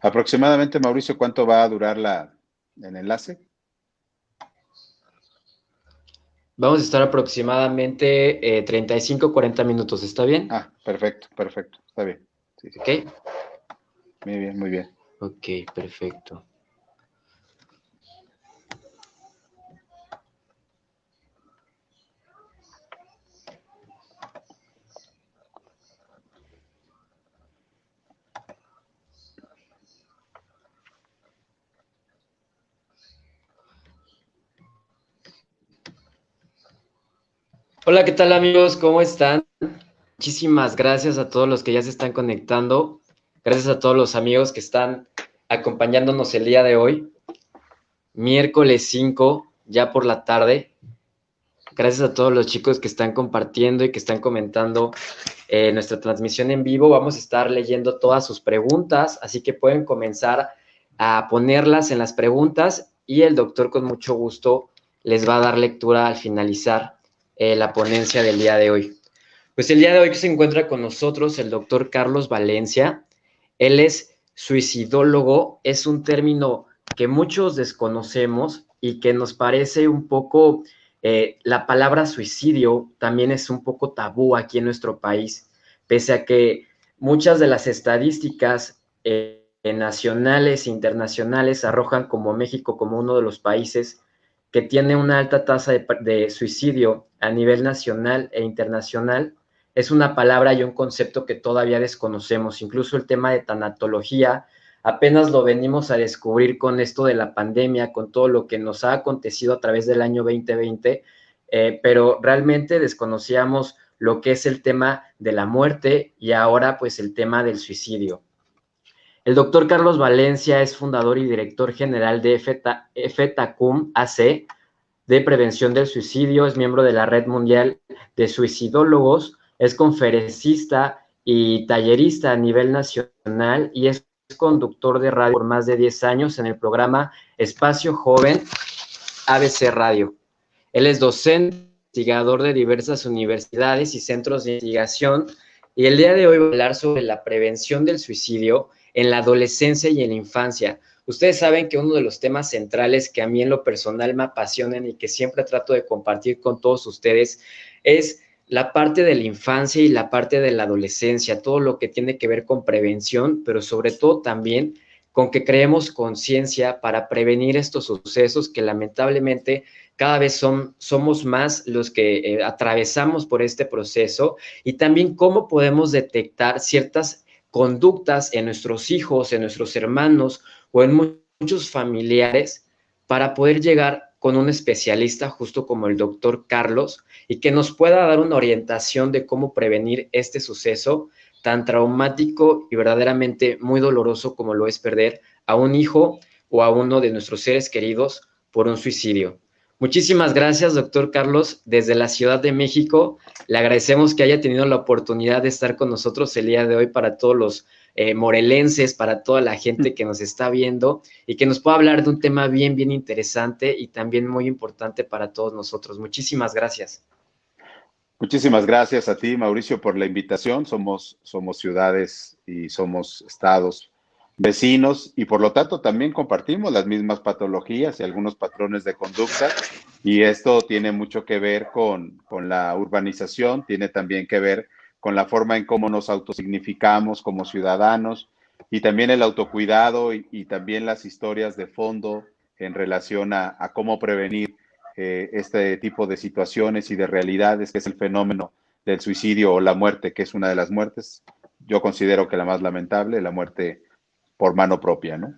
Aproximadamente, Mauricio, ¿cuánto va a durar el enlace? Vamos a estar aproximadamente 35-40 minutos, ¿está bien? Ah, perfecto, perfecto. Está bien. Sí, sí. Ok, Muy bien, muy bien. ok, perfecto. Hola, ¿qué tal amigos? ¿Cómo están? Muchísimas gracias a todos los que ya se están conectando. Gracias a todos los amigos que están acompañándonos el día de hoy, miércoles 5, ya por la tarde. Gracias a todos los chicos que están compartiendo y que están comentando nuestra transmisión en vivo. Vamos a estar leyendo todas sus preguntas, así que pueden comenzar a ponerlas en las preguntas y el doctor con mucho gusto les va a dar lectura al finalizar la ponencia del día de hoy. Pues el día de hoy se encuentra con nosotros el doctor Carlos Valencia. Él es suicidólogo, es un término que muchos desconocemos y que nos parece un poco, la palabra suicidio también es un poco tabú aquí en nuestro país, pese a que muchas de las estadísticas nacionales e internacionales arrojan como México como uno de los países que tiene una alta tasa de suicidio a nivel nacional e internacional. Es una palabra y un concepto que todavía desconocemos. Incluso el tema de tanatología apenas lo venimos a descubrir con esto de la pandemia, con todo lo que nos ha acontecido a través del año 2020, pero realmente desconocíamos lo que es el tema de la muerte y ahora pues el tema del suicidio. El doctor Carlos Valencia es fundador y director general de FETACUM AC, de Prevención del Suicidio, es miembro de la Red Mundial de Suicidólogos, es conferencista y tallerista a nivel nacional y es conductor de radio por más de 10 años en el programa Espacio Joven ABC Radio. Él es docente, investigador de diversas universidades y centros de investigación y el día de hoy va a hablar sobre la prevención del suicidio en la adolescencia y en la infancia. Ustedes saben que uno de los temas centrales que a mí en lo personal me apasionan y que siempre trato de compartir con todos ustedes es la parte de la infancia y la parte de la adolescencia, todo lo que tiene que ver con prevención, pero sobre todo también con que creemos conciencia para prevenir estos sucesos que lamentablemente cada vez somos más los que atravesamos por este proceso y también cómo podemos detectar ciertas conductas en nuestros hijos, en nuestros hermanos o en muchos familiares para poder llegar con un especialista justo como el doctor Carlos y que nos pueda dar una orientación de cómo prevenir este suceso tan traumático y verdaderamente muy doloroso como lo es perder a un hijo o a uno de nuestros seres queridos por un suicidio. Muchísimas gracias, doctor Carlos, desde la Ciudad de México. Le agradecemos que haya tenido la oportunidad de estar con nosotros el día de hoy para todos los morelenses, para toda la gente que nos está viendo y que nos pueda hablar de un tema bien, bien interesante y también muy importante para todos nosotros. Muchísimas gracias. Muchísimas gracias a ti, Mauricio, por la invitación. Somos ciudades y somos estados vecinos y por lo tanto también compartimos las mismas patologías y algunos patrones de conducta. Y esto tiene mucho que ver con la urbanización, tiene también que ver con la forma en cómo nos autosignificamos como ciudadanos y también el autocuidado y también las historias de fondo en relación a cómo prevenir este tipo de situaciones y de realidades, que es el fenómeno del suicidio o la muerte, que es una de las muertes, yo considero que la más lamentable, la muerte por mano propia, ¿no?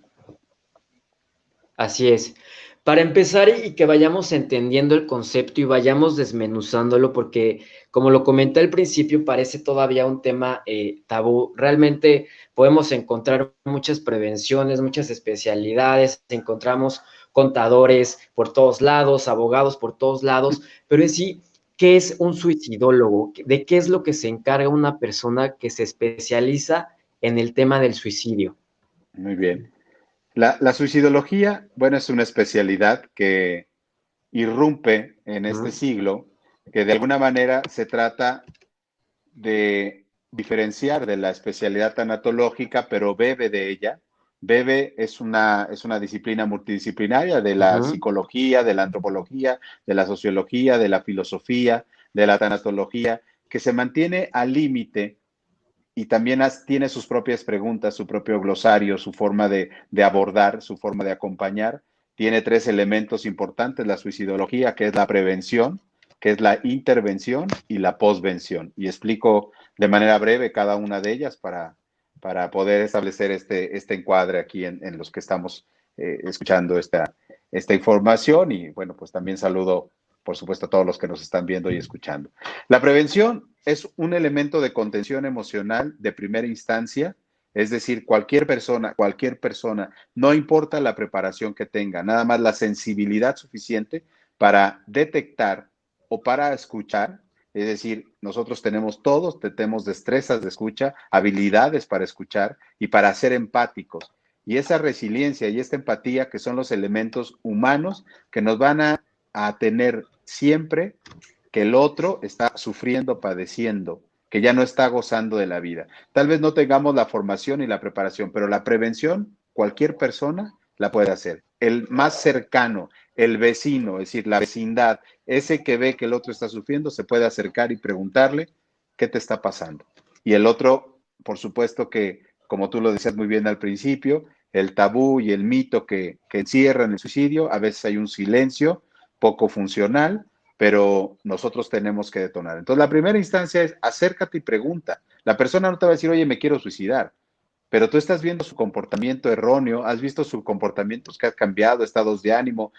Así es. Para empezar y que vayamos entendiendo el concepto y vayamos desmenuzándolo, porque como lo comenté al principio, parece todavía un tema tabú. Realmente podemos encontrar muchas prevenciones, muchas especialidades, encontramos contadores por todos lados, abogados por todos lados, pero en sí, ¿qué es un suicidólogo? ¿De qué es lo que se encarga una persona que se especializa en el tema del suicidio? Muy bien. La suicidología, bueno, es una especialidad que irrumpe en este ¿Mm? siglo, que de alguna manera se trata de diferenciar de la especialidad tanatológica, pero bebe de ella, Bebe es una disciplina multidisciplinaria de la Ujú. psicología, de la antropología, de la sociología, de la filosofía, de la tanatología, que se mantiene al límite y también tiene sus propias preguntas, su propio glosario, su forma de abordar, su forma de acompañar. Tiene tres elementos importantes: la suicidología, que es la prevención, que es la intervención y la posvención. Y explico de manera breve cada una de ellas para poder establecer este encuadre aquí en los que estamos escuchando esta información. Y bueno, pues también saludo, por supuesto, a todos los que nos están viendo y escuchando. La prevención es un elemento de contención emocional de primera instancia, es decir, cualquier persona, no importa la preparación que tenga, nada más la sensibilidad suficiente para detectar o para escuchar. Es decir, nosotros tenemos destrezas de escucha, habilidades para escuchar y para ser empáticos. Y esa resiliencia y esta empatía, que son los elementos humanos que nos van a tener siempre que el otro está sufriendo, padeciendo, que ya no está gozando de la vida. Tal vez no tengamos la formación y la preparación, pero la prevención, cualquier persona la puede hacer. El más cercano, el vecino, es decir, la vecindad, ese que ve que el otro está sufriendo, se puede acercar y preguntarle qué te está pasando. Y el otro, por supuesto que, como tú lo decías muy bien al principio, el tabú y el mito que encierran el suicidio, a veces hay un silencio poco funcional, pero nosotros tenemos que detonar. Entonces, la primera instancia es acércate y pregunta. La persona no te va a decir, oye, me quiero suicidar, pero tú estás viendo su comportamiento erróneo, has visto sus comportamientos que ha cambiado, estados de ánimo,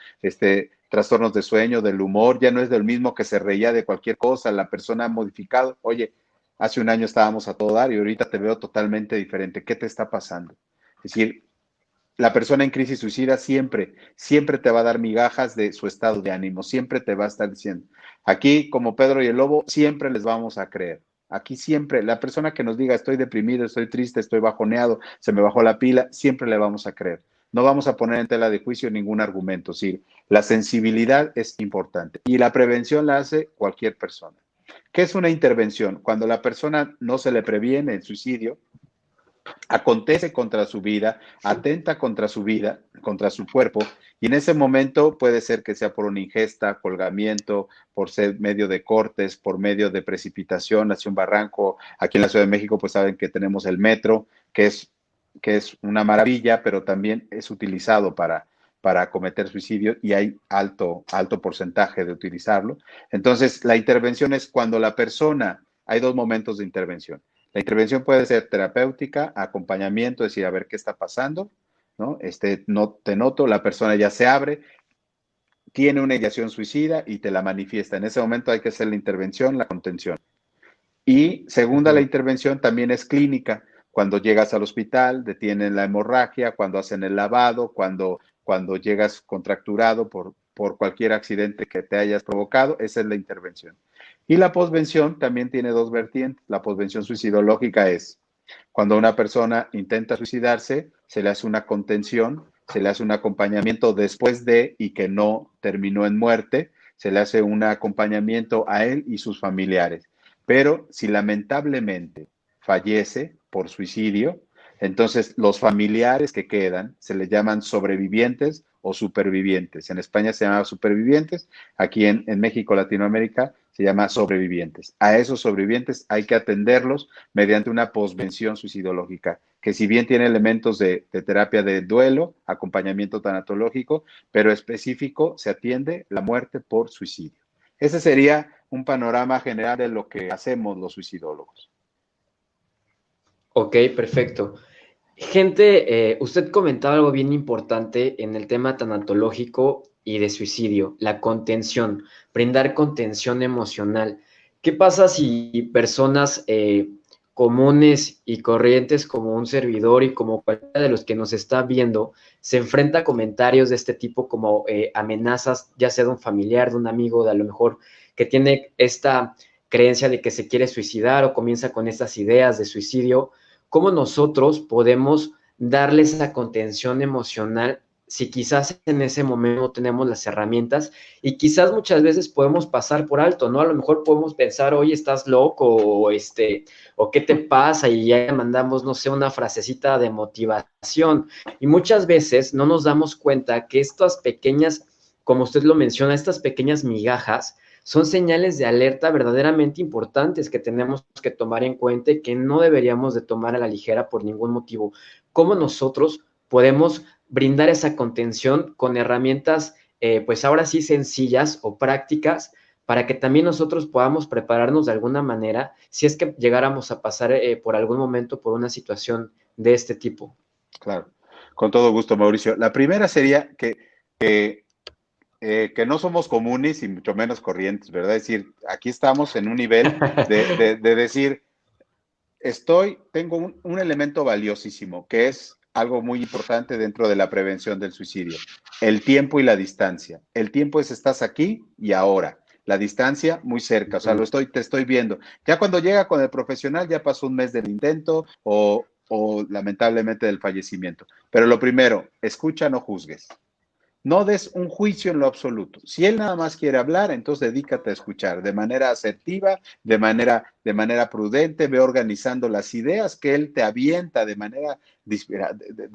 trastornos de sueño, del humor, ya no es del mismo que se reía de cualquier cosa, la persona ha modificado. Oye, hace un año estábamos a todo dar y ahorita te veo totalmente diferente. ¿Qué te está pasando? Es decir, la persona en crisis suicida siempre te va a dar migajas de su estado de ánimo, siempre te va a estar diciendo. Aquí, como Pedro y el Lobo, siempre les vamos a creer. Aquí siempre, la persona que nos diga estoy deprimido, estoy triste, estoy bajoneado, se me bajó la pila, siempre le vamos a creer. No vamos a poner en tela de juicio ningún argumento. Sí, la sensibilidad es importante y la prevención la hace cualquier persona. ¿Qué es una intervención? Cuando la persona no se le previene el suicidio, acontece contra su vida, atenta contra su vida, contra su cuerpo, y en ese momento puede ser que sea por una ingesta, colgamiento, por ser medio de cortes, por medio de precipitación hacia un barranco. Aquí en la Ciudad de México, pues saben que tenemos el metro, que es una maravilla, pero también es utilizado para cometer suicidio y hay alto porcentaje de utilizarlo. Entonces, la intervención es cuando la persona, hay dos momentos de intervención. La intervención puede ser terapéutica, acompañamiento, decir, a ver qué está pasando, ¿no? No te noto, la persona ya se abre, tiene una ideación suicida y te la manifiesta. En ese momento hay que hacer la intervención, la contención. Y segunda, la Ujú. intervención también es clínica. Cuando llegas al hospital, detienen la hemorragia, cuando hacen el lavado, cuando llegas contracturado por cualquier accidente que te hayas provocado, esa es la intervención. Y la posvención también tiene dos vertientes. La posvención suicidológica es cuando una persona intenta suicidarse, se le hace una contención, se le hace un acompañamiento después de y que no terminó en muerte, se le hace un acompañamiento a él y sus familiares. Pero si lamentablemente fallece por suicidio, entonces los familiares que quedan se les llaman sobrevivientes o supervivientes. En España se llama supervivientes, aquí en México, Latinoamérica, se llama sobrevivientes. A esos sobrevivientes hay que atenderlos mediante una posvención suicidológica, que si bien tiene elementos de terapia de duelo, acompañamiento tanatológico, pero específico, se atiende la muerte por suicidio. Ese sería un panorama general de lo que hacemos los suicidólogos. Ok, perfecto. Gente, usted comentaba algo bien importante en el tema tanatológico y de suicidio, la contención, brindar contención emocional. ¿Qué pasa si personas comunes y corrientes como un servidor y como cualquiera de los que nos está viendo se enfrenta a comentarios de este tipo como amenazas, ya sea de un familiar, de un amigo, de a lo mejor que tiene esta creencia de que se quiere suicidar o comienza con estas ideas de suicidio? ¿Cómo nosotros podemos darle esa contención emocional si quizás en ese momento no tenemos las herramientas y quizás muchas veces podemos pasar por alto, ¿no? A lo mejor podemos pensar, oye, estás loco o qué te pasa y ya mandamos, no sé, una frasecita de motivación. Y muchas veces no nos damos cuenta que estas pequeñas, como usted lo menciona, estas pequeñas migajas son señales de alerta verdaderamente importantes que tenemos que tomar en cuenta y que no deberíamos de tomar a la ligera por ningún motivo. ¿Cómo nosotros podemos brindar esa contención con herramientas, pues ahora sí sencillas o prácticas, para que también nosotros podamos prepararnos de alguna manera si es que llegáramos a pasar por algún momento por una situación de este tipo? Claro, con todo gusto, Mauricio. La primera sería que no somos comunes y mucho menos corrientes, ¿verdad? Es decir, aquí estamos en un nivel de decir, tengo un elemento valiosísimo, que es algo muy importante dentro de la prevención del suicidio, el tiempo y la distancia. El tiempo es estás aquí y ahora. La distancia muy cerca, o sea, te estoy viendo. Ya cuando llega con el profesional ya pasó un mes del intento o lamentablemente del fallecimiento. Pero lo primero, escucha, no juzgues. No des un juicio en lo absoluto. Si él nada más quiere hablar, entonces dedícate a escuchar de manera asertiva, de manera prudente, ve organizando las ideas que él te avienta de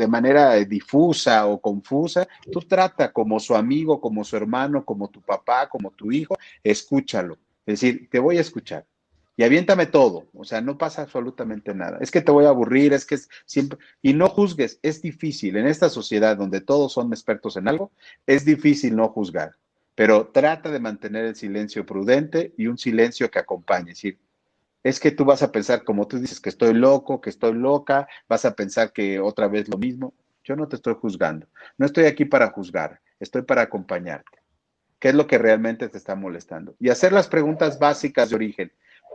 manera difusa o confusa. Tú trata como su amigo, como su hermano, como tu papá, como tu hijo, escúchalo. Es decir, te voy a escuchar. Y aviéntame todo, o sea, no pasa absolutamente nada. Es que te voy a aburrir, es que es siempre, y no juzgues, es difícil. En esta sociedad donde todos son expertos en algo, es difícil no juzgar, pero trata de mantener el silencio prudente y un silencio que acompañe. Es decir, es que tú vas a pensar, como tú dices, que estoy loco, que estoy loca, vas a pensar que otra vez lo mismo. Yo no te estoy juzgando, no estoy aquí para juzgar, estoy para acompañarte. ¿Qué es lo que realmente te está molestando? Y hacer las preguntas básicas de origen.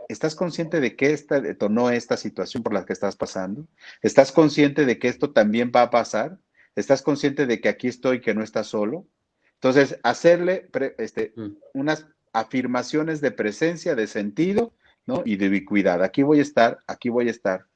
¿Estás consciente de qué detonó esta situación por la que estás pasando? ¿Estás consciente de que esto también va a pasar? ¿Estás consciente de que aquí estoy, que no estás solo? Entonces, hacerle unas afirmaciones de presencia, de sentido, ¿no? Y de ubicuidad. Aquí voy a estar, aquí voy a estar.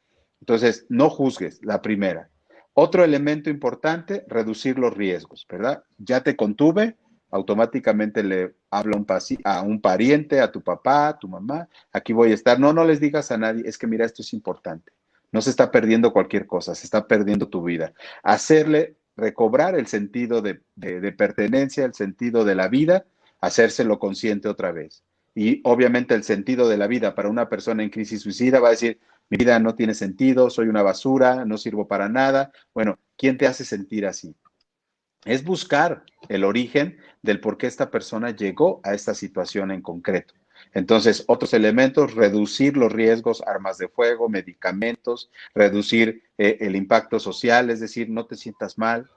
Entonces, no juzgues, la primera. Otro elemento importante, reducir los riesgos, ¿verdad? Ya te contuve, automáticamente le habla a un pariente, a tu papá, a tu mamá, aquí voy a estar. No, no les digas a nadie, es que mira, esto es importante. No se está perdiendo cualquier cosa, se está perdiendo tu vida. Hacerle recobrar el sentido de pertenencia, el sentido de la vida, hacérselo consciente otra vez. Y obviamente el sentido de la vida para una persona en crisis suicida va a decir, mi vida no tiene sentido, soy una basura, no sirvo para nada. Bueno, ¿quién te hace sentir así? Es buscar el origen del por qué esta persona llegó a esta situación en concreto. Entonces, otros elementos, reducir los riesgos, armas de fuego, medicamentos, reducir el impacto social, es decir, no te sientas mal,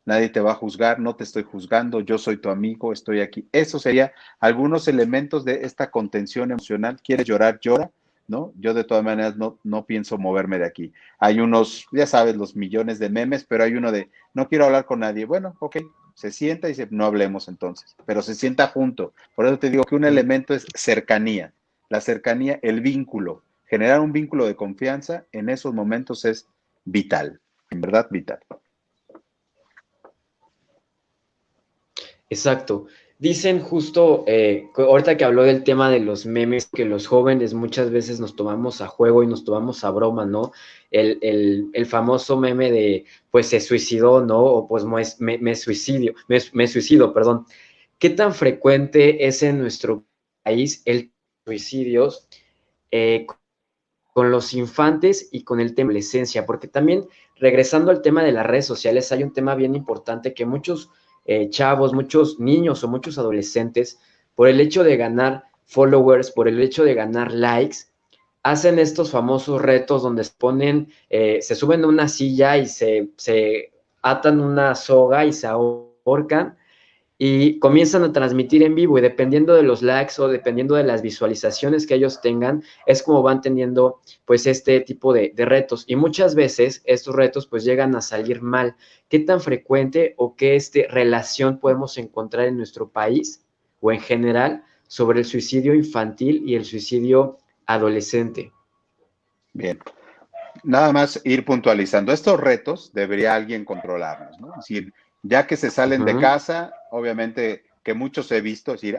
nadie te va a juzgar, no te estoy juzgando, yo soy tu amigo, estoy aquí. Eso sería algunos elementos de esta contención emocional. ¿Quieres llorar? Llora, ¿no? Yo de todas maneras no pienso moverme de aquí. Hay unos, ya sabes, los millones de memes, pero hay uno de no quiero hablar con nadie. Bueno, ok, se sienta y dice, no hablemos entonces, pero se sienta junto. Por eso te digo que un elemento es cercanía. La cercanía, el vínculo, generar un vínculo de confianza en esos momentos es vital, en verdad vital. Exacto. Dicen justo, ahorita que habló del tema de los memes, que los jóvenes muchas veces nos tomamos a juego y nos tomamos a broma, ¿no? El famoso meme de, pues se suicidó, ¿no? O pues me suicido, perdón. ¿Qué tan frecuente es en nuestro país el suicidios con los infantes y con el tema de la adolescencia? Porque también, regresando al tema de las redes sociales, hay un tema bien importante que muchos chavos, muchos niños o muchos adolescentes, por el hecho de ganar followers, por el hecho de ganar likes, hacen estos famosos retos donde se suben a una silla y se atan una soga y se ahorcan y comienzan a transmitir en vivo y dependiendo de los likes o dependiendo de las visualizaciones que ellos tengan, es como van teniendo pues este tipo de retos y muchas veces estos retos pues llegan a salir mal. ¿Qué tan frecuente o qué relación podemos encontrar en nuestro país o en general sobre el suicidio infantil y el suicidio adolescente? Bien, nada más ir puntualizando. Estos retos debería alguien controlarlos, ¿no? Es decir, Ya que se salen de Ujú, casa, obviamente que muchos he visto, es decir,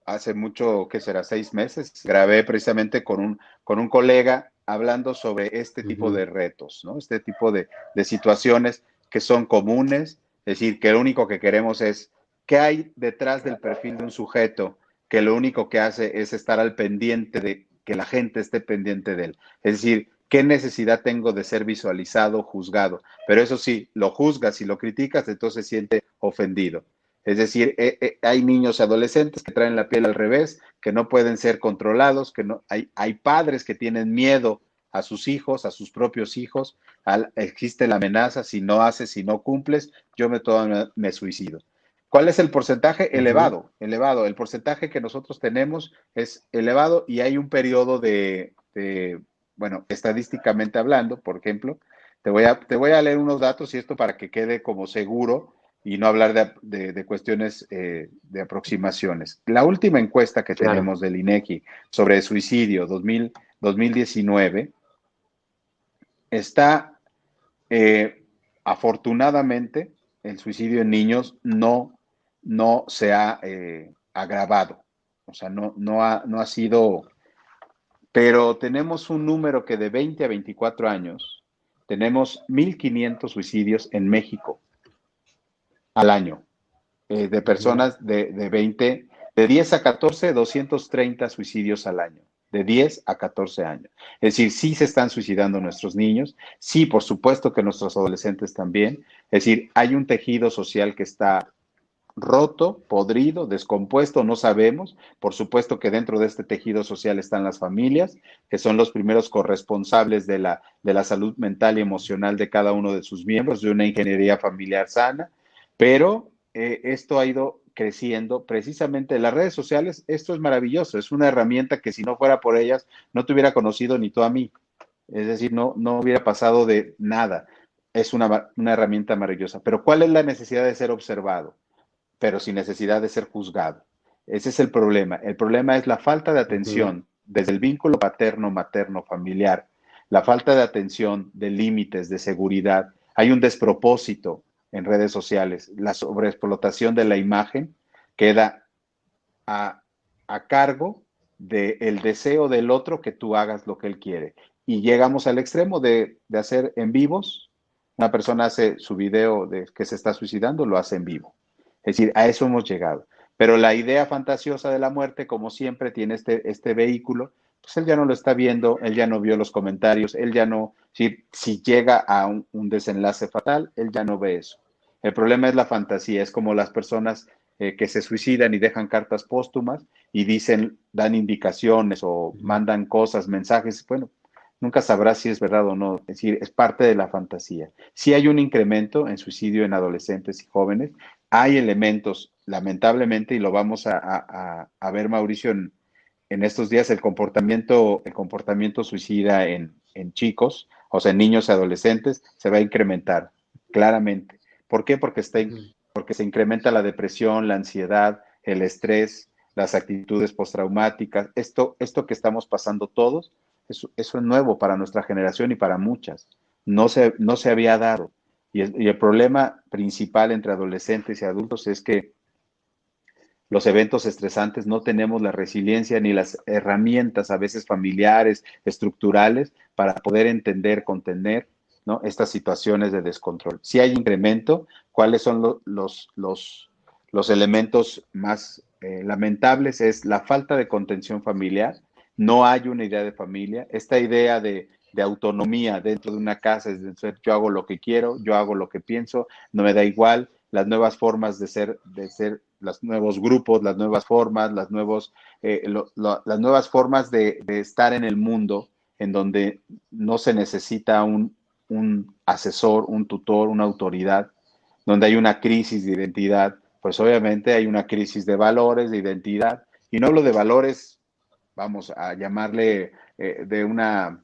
hace mucho, ¿qué será? 6 meses, grabé precisamente con un colega hablando sobre este tipo ujú, de retos, ¿no? Este tipo de situaciones que son comunes, es decir, que lo único que queremos es, ¿qué hay detrás del perfil de un sujeto que lo único que hace es estar al pendiente de que la gente esté pendiente de él? Es decir, ¿qué necesidad tengo de ser visualizado, juzgado? Pero eso sí, lo juzgas y lo criticas, entonces se siente ofendido. Es decir, hay niños y adolescentes que traen la piel al revés, que no pueden ser controlados, que no, hay padres que tienen miedo a sus hijos, a sus propios hijos, existe la amenaza, si no haces, si no cumples, me suicido. ¿Cuál es el porcentaje? ujú. Elevado, elevado. El porcentaje que nosotros tenemos es elevado y hay un periodo bueno, estadísticamente hablando, por ejemplo, te voy a leer unos datos y esto para que quede como seguro y no hablar de cuestiones de aproximaciones. La última encuesta que Claro. tenemos del INEGI sobre suicidio 2019 está, afortunadamente, el suicidio en niños no se ha agravado, o sea, no ha sido, pero tenemos un número que de 20 a 24 años, tenemos 1,500 suicidios en México al año. De Ujú, personas de 20, de 10 a 14, 230 suicidios al año, de 10 a 14 años. Es decir, sí se están suicidando nuestros niños, sí, por supuesto que nuestros adolescentes también. Es decir, hay un tejido social que está roto, podrido, descompuesto, no sabemos. Por supuesto que dentro de este tejido social están las familias, que son los primeros corresponsables de la salud mental y emocional de cada uno de sus miembros, de una ingeniería familiar sana, pero esto ha ido creciendo precisamente en las redes sociales. Esto es maravilloso, es una herramienta que si no fuera por ellas, no te hubiera conocido ni tú a mí. Es decir, no hubiera pasado de nada. Es una herramienta maravillosa. Pero ¿cuál es la necesidad de ser observado? Pero sin necesidad de ser juzgado. Ese es el problema. El problema es la falta de ujú, atención desde el vínculo paterno, materno, familiar, la falta de atención, de límites, de seguridad. Hay un despropósito en redes sociales. La sobreexplotación de la imagen queda a, a cargo del deseo del otro que tú hagas lo que él quiere. Y llegamos al extremo de hacer en vivos. Una persona hace su video de que se está suicidando, lo hace en vivo. Es decir, a eso hemos llegado. Pero la idea fantasiosa de la muerte, como siempre, tiene este vehículo, pues él ya no lo está viendo, él ya no vio los comentarios, él ya no, si llega a un desenlace fatal, él ya no ve eso. El problema es la fantasía, es como las personas que se suicidan y dejan cartas póstumas y dicen, dan indicaciones o ujú. mandan cosas, mensajes, bueno, nunca sabrás si es verdad o no, es decir, es parte de la fantasía. Si hay un incremento en suicidio en adolescentes y jóvenes, hay elementos, lamentablemente, y lo vamos a ver, Mauricio, en estos días, el comportamiento suicida en chicos, o sea, en niños y adolescentes, se va a incrementar, claramente. ¿Por qué? Ujú. Porque se incrementa la depresión, la ansiedad, el estrés, las actitudes postraumáticas. Esto que estamos pasando todos, eso es nuevo para nuestra generación y para muchas. No se había dado. Y el problema principal entre adolescentes y adultos es que los eventos estresantes no tenemos la resiliencia ni las herramientas, a veces familiares, estructurales, para poder entender, contener, ¿no?, estas situaciones de descontrol. Si hay incremento, ¿cuáles son los elementos más lamentables? Es la falta de contención familiar, no hay una idea de familia, esta idea de autonomía dentro de una casa, es decir, yo hago lo que quiero, yo hago lo que pienso, no me da igual, las nuevas formas de ser los nuevos grupos, las nuevas formas, las nuevas formas de estar en el mundo, en donde no se necesita un asesor, un tutor, una autoridad, donde hay una crisis de identidad, pues obviamente hay una crisis de valores, de identidad, y no hablo de valores, vamos a llamarle de una,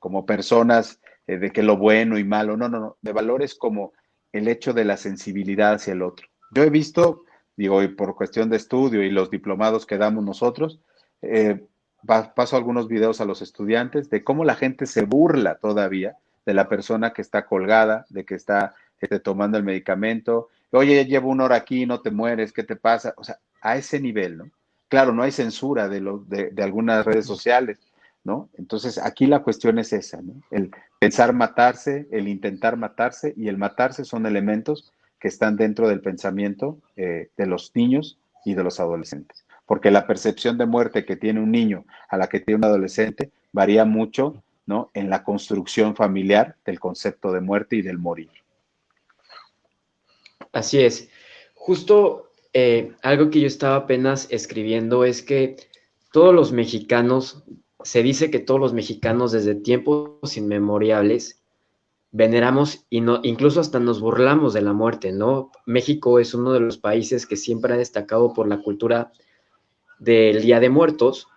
como personas, de que lo bueno y malo, no, de valores como el hecho de la sensibilidad hacia el otro. Yo he visto, digo, y por cuestión de estudio y los diplomados que damos nosotros, eh, paso algunos videos a los estudiantes de cómo la gente se burla todavía de la persona que está colgada, de que está tomando el medicamento. Oye, llevo 1 hora aquí, no te mueres, ¿qué te pasa? O sea, a ese nivel, ¿no? Claro, no hay censura de algunas redes sociales, ¿no? Entonces, aquí la cuestión es esa, ¿no? El pensar matarse, el intentar matarse y el matarse son elementos que están dentro del pensamiento de los niños y de los adolescentes. Porque la percepción de muerte que tiene un niño a la que tiene un adolescente varía mucho, ¿no? En la construcción familiar del concepto de muerte y del morir. Así es. Justo algo que yo estaba apenas escribiendo es que todos los mexicanos, se dice que todos los mexicanos desde tiempos inmemoriales veneramos y no, incluso hasta nos burlamos de la muerte, ¿no? México es uno de los países que siempre ha destacado por la cultura del Día de Muertos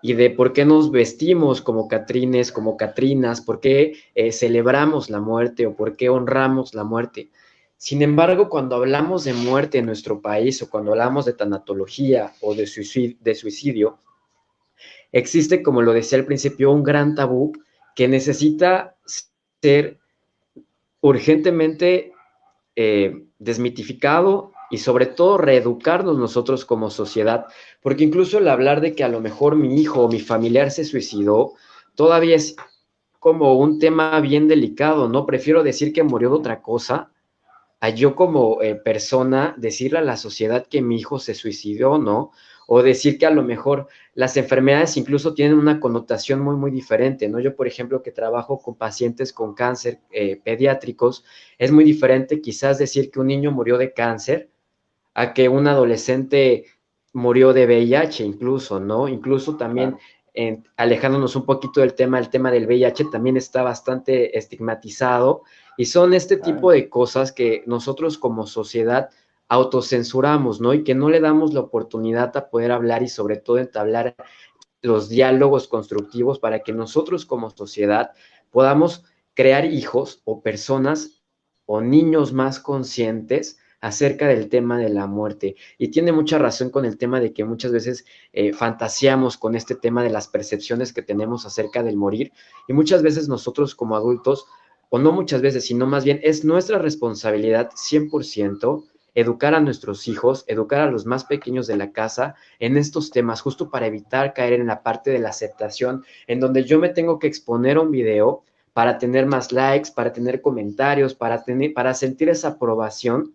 y de por qué nos vestimos como catrines, como catrinas, por qué celebramos la muerte o por qué honramos la muerte. Sin embargo, cuando hablamos de muerte en nuestro país o cuando hablamos de tanatología o de suicidio, existe, como lo decía al principio, un gran tabú que necesita ser urgentemente desmitificado y sobre todo reeducarnos nosotros como sociedad, porque incluso el hablar de que a lo mejor mi hijo o mi familiar se suicidó, todavía es como un tema bien delicado, ¿no? Prefiero decir que murió de otra cosa a yo como persona decirle a la sociedad que mi hijo se suicidó, ¿no? O decir que a lo mejor las enfermedades incluso tienen una connotación muy, muy diferente, ¿no? Yo, por ejemplo, que trabajo con pacientes con cáncer pediátricos, es muy diferente quizás decir que un niño murió de cáncer a que un adolescente murió de VIH incluso, ¿no? Incluso también Claro. Alejándonos un poquito del tema, el tema del VIH también está bastante estigmatizado y son este tipo Claro. de cosas que nosotros como sociedad autocensuramos, ¿no? Y que no le damos la oportunidad a poder hablar y sobre todo entablar los diálogos constructivos para que nosotros como sociedad podamos crear hijos o personas o niños más conscientes acerca del tema de la muerte. Y tiene mucha razón con el tema de que muchas veces fantaseamos con este tema de las percepciones que tenemos acerca del morir. Y muchas veces nosotros como adultos, o no muchas veces, sino más bien es nuestra responsabilidad 100% educar a nuestros hijos, educar a los más pequeños de la casa en estos temas, justo para evitar caer en la parte de la aceptación, en donde yo me tengo que exponer a un video para tener más likes, para tener comentarios, para sentir esa aprobación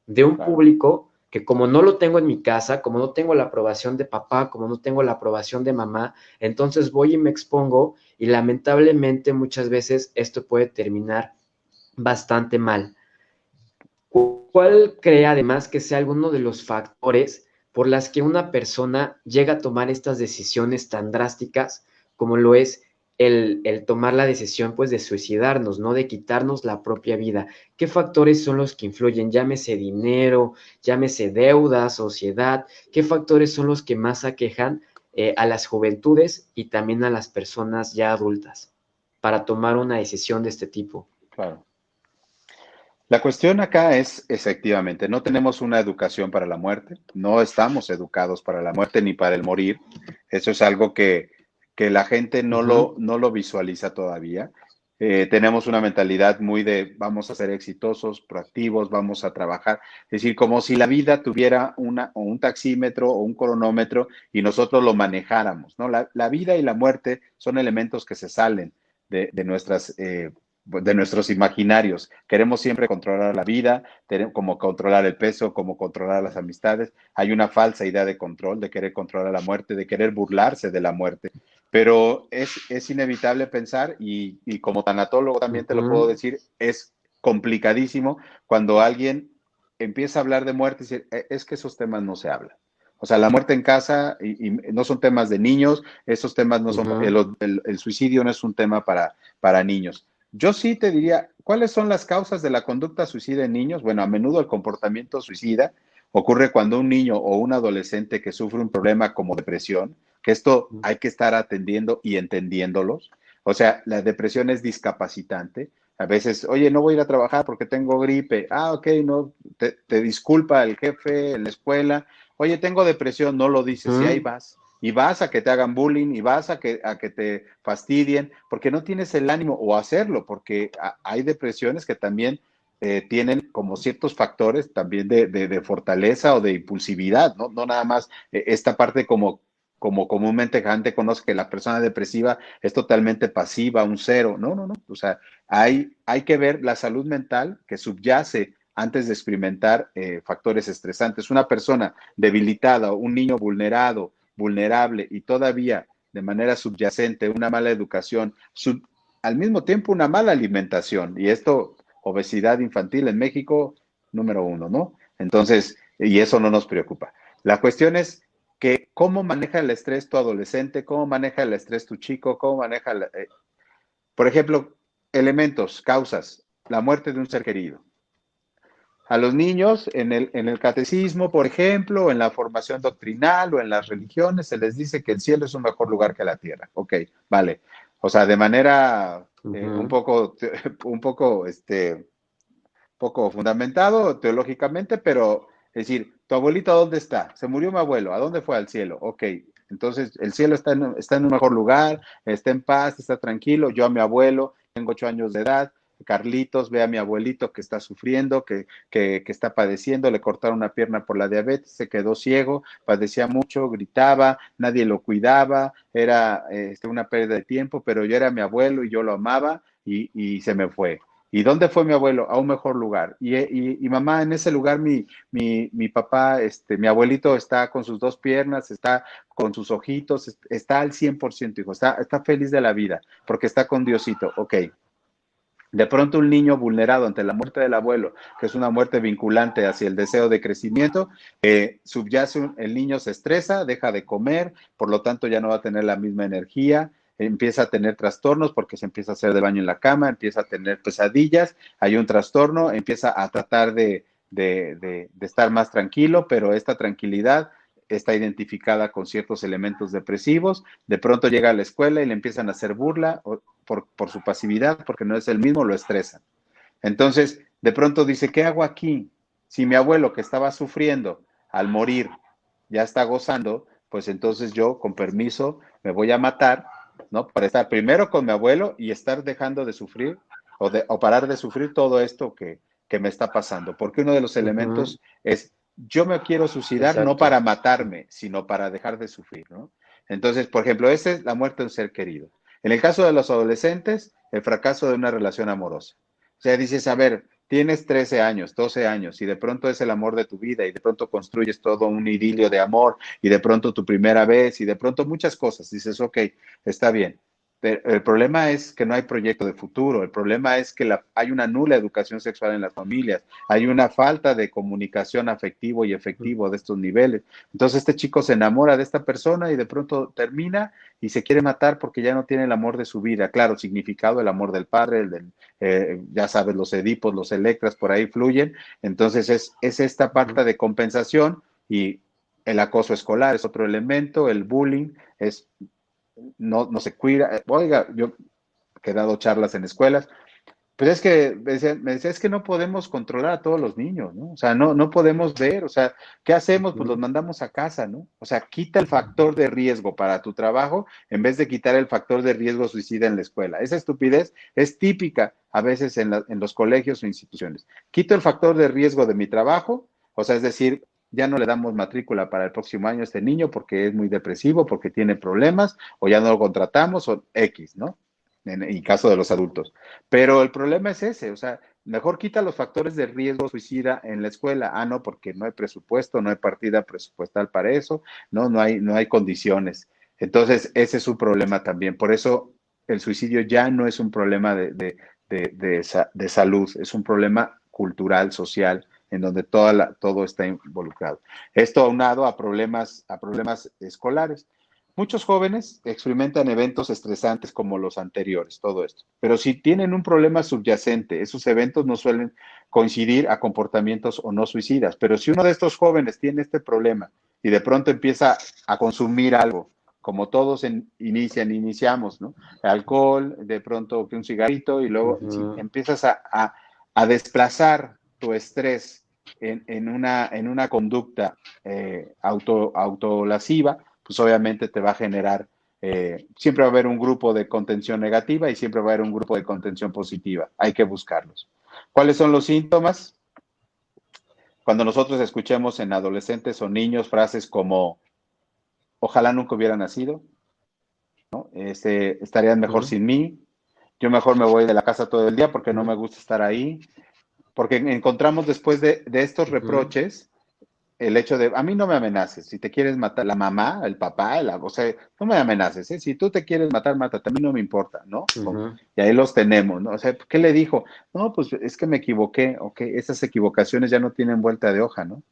de un Claro. público que como no lo tengo en mi casa, como no tengo la aprobación de papá, como no tengo la aprobación de mamá, entonces voy y me expongo y lamentablemente muchas veces esto puede terminar bastante mal. ¿Cuál cree además que sea alguno de los factores por las que una persona llega a tomar estas decisiones tan drásticas como lo es el tomar la decisión pues de suicidarnos, ¿no? De quitarnos la propia vida? ¿Qué factores son los que influyen? Llámese dinero, llámese deuda, sociedad. ¿Qué factores son los que más aquejan a las juventudes y también a las personas ya adultas para tomar una decisión de este tipo? Claro. La cuestión acá es, efectivamente, no tenemos una educación para la muerte, no estamos educados para la muerte ni para el morir. Eso es algo que la gente Ujú. no lo visualiza todavía. Tenemos una mentalidad muy de vamos a ser exitosos, proactivos, vamos a trabajar. Es decir, como si la vida tuviera o un taxímetro o un cronómetro y nosotros lo manejáramos, ¿no? La vida y la muerte son elementos que se salen de de nuestros imaginarios. Queremos siempre controlar la vida, como controlar el peso, como controlar las amistades. Hay una falsa idea de control, de querer controlar la muerte, de querer burlarse de la muerte. Pero es inevitable pensar, y como tanatólogo también te lo puedo Ujú. decir, es complicadísimo cuando alguien empieza a hablar de muerte y dice, es que esos temas no se hablan. O sea, la muerte en casa y no son temas de niños, esos temas no son, Ujú. el suicidio no es un tema para niños. Yo sí te diría, ¿cuáles son las causas de la conducta suicida en niños? Bueno, a menudo el comportamiento suicida ocurre cuando un niño o un adolescente que sufre un problema como depresión, que esto hay que estar atendiendo y entendiéndolos. O sea, la depresión es discapacitante. A veces, oye, no voy a ir a trabajar porque tengo gripe. Ah, ok, no, te disculpa el jefe en la escuela. Oye, tengo depresión, no lo dices y ahí Ujú. vas. Y vas a que te hagan bullying y vas a que te fastidien porque no tienes el ánimo o hacerlo, porque hay depresiones que también tienen como ciertos factores también de fortaleza o de impulsividad, ¿no? No nada más esta parte como comúnmente la gente conoce que la persona depresiva es totalmente pasiva, un cero. No, no, no. O sea, hay que ver la salud mental que subyace antes de experimentar factores estresantes. Una persona debilitada, un niño vulnerable y todavía de manera subyacente una mala educación, al mismo tiempo una mala alimentación. Y esto, obesidad infantil en México, número uno, ¿no? Entonces, y eso no nos preocupa. La cuestión es que cómo maneja el estrés tu adolescente, cómo maneja el estrés tu chico, cómo maneja, por ejemplo, elementos, causas, la muerte de un ser querido. A los niños en el catecismo, por ejemplo, en la formación doctrinal o en las religiones, se les dice que el cielo es un mejor lugar que la tierra. Ok, vale. O sea, de manera un poco, poco fundamentado teológicamente, pero es decir, ¿tu abuelito dónde está? Se murió mi abuelo, ¿a dónde fue? Al cielo. Ok, entonces el cielo está en un mejor lugar, está en paz, está tranquilo. Yo a mi abuelo, tengo 8 años de edad. Carlitos ve a mi abuelito que está sufriendo, que está padeciendo, le cortaron una pierna por la diabetes, se quedó ciego, padecía mucho, gritaba, nadie lo cuidaba, era una pérdida de tiempo, pero yo era mi abuelo y yo lo amaba y se me fue. ¿Y dónde fue mi abuelo? A un mejor lugar. Y mamá, en ese lugar mi papá, mi abuelito está con sus dos piernas, está con sus ojitos, está al 100%, hijo, está feliz de la vida, porque está con Diosito. Ok. De pronto un niño vulnerado ante la muerte del abuelo, que es una muerte vinculante hacia el deseo de crecimiento, subyace, el niño se estresa, deja de comer, por lo tanto ya no va a tener la misma energía, empieza a tener trastornos porque se empieza a hacer de baño en la cama, empieza a tener pesadillas, hay un trastorno, empieza a tratar de estar más tranquilo, pero esta tranquilidad está identificada con ciertos elementos depresivos, de pronto llega a la escuela y le empiezan a hacer burla por su pasividad, porque no es el mismo, lo estresan. Entonces, de pronto dice, ¿qué hago aquí? Si mi abuelo que estaba sufriendo al morir ya está gozando, pues entonces yo, con permiso, me voy a matar, ¿no? Para estar primero con mi abuelo y estar dejando de sufrir o parar de sufrir todo esto que me está pasando. Porque uno de los elementos es, yo me quiero suicidar no Exacto. para matarme, sino para dejar de sufrir, ¿no? Entonces, por ejemplo, esa es la muerte de un ser querido. En el caso de los adolescentes, el fracaso de una relación amorosa. O sea, dices, a ver, tienes 13 años, 12 años y de pronto es el amor de tu vida y de pronto construyes todo un idilio de amor y de pronto tu primera vez y de pronto muchas cosas. Dices, ok, está bien. Pero el problema es que no hay proyecto de futuro, el problema es que hay una nula educación sexual en las familias, hay una falta de comunicación afectivo y efectivo de estos niveles. Entonces este chico se enamora de esta persona y de pronto termina y se quiere matar porque ya no tiene el amor de su vida. Claro, significado, el amor del padre, ya sabes, los Edipos, los Electras por ahí fluyen. Entonces es esta parte de compensación y el acoso escolar es otro elemento, el bullying es no se cuida. Oiga, yo he dado charlas en escuelas, pues es que me decía, es que no podemos controlar a todos los niños, ¿no? O sea, no podemos ver, o sea, ¿qué hacemos? Pues los mandamos a casa, ¿no? O sea, quita el factor de riesgo para tu trabajo en vez de quitar el factor de riesgo suicida en la escuela. Esa estupidez es típica a veces en los colegios o instituciones. Quito el factor de riesgo de mi trabajo, o sea, es decir, ya no le damos matrícula para el próximo año a este niño porque es muy depresivo, porque tiene problemas, o ya no lo contratamos, o X, ¿no? En caso de los adultos. Pero el problema es ese, o sea, mejor quita los factores de riesgo suicida en la escuela. Ah, no, porque no hay presupuesto, no hay partida presupuestal para eso, no hay condiciones. Entonces, ese es un problema también. Por eso el suicidio ya no es un problema de salud, es un problema cultural, social, en donde todo está involucrado. Esto aunado a problemas escolares. Muchos jóvenes experimentan eventos estresantes como los anteriores, todo esto. Pero si tienen un problema subyacente, esos eventos no suelen coincidir a comportamientos o no suicidas. Pero si uno de estos jóvenes tiene este problema y de pronto empieza a consumir algo, como todos iniciamos, ¿no? Alcohol, de pronto que un cigarrito y luego si empiezas a desplazar tu estrés en una conducta autolasiva, pues obviamente te va a generar, siempre va a haber un grupo de contención negativa y siempre va a haber un grupo de contención positiva. Hay que buscarlos. ¿Cuáles son los síntomas? Cuando nosotros escuchemos en adolescentes o niños frases como, ojalá nunca hubiera nacido, ¿no? Estarían mejor Ujú, sin mí, yo mejor me voy de la casa todo el día porque no me gusta estar ahí, porque encontramos después de estos ujú, reproches el hecho de, a mí no me amenaces, si te quieres matar la mamá, el papá, o sea, no me amenaces, ¿eh? Si tú te quieres matar, mátate, a mí no me importa, ¿no? ujú, Y ahí los tenemos, ¿no? O sea, ¿qué le dijo? No, pues es que me equivoqué, ok, esas equivocaciones ya no tienen vuelta de hoja, ¿no?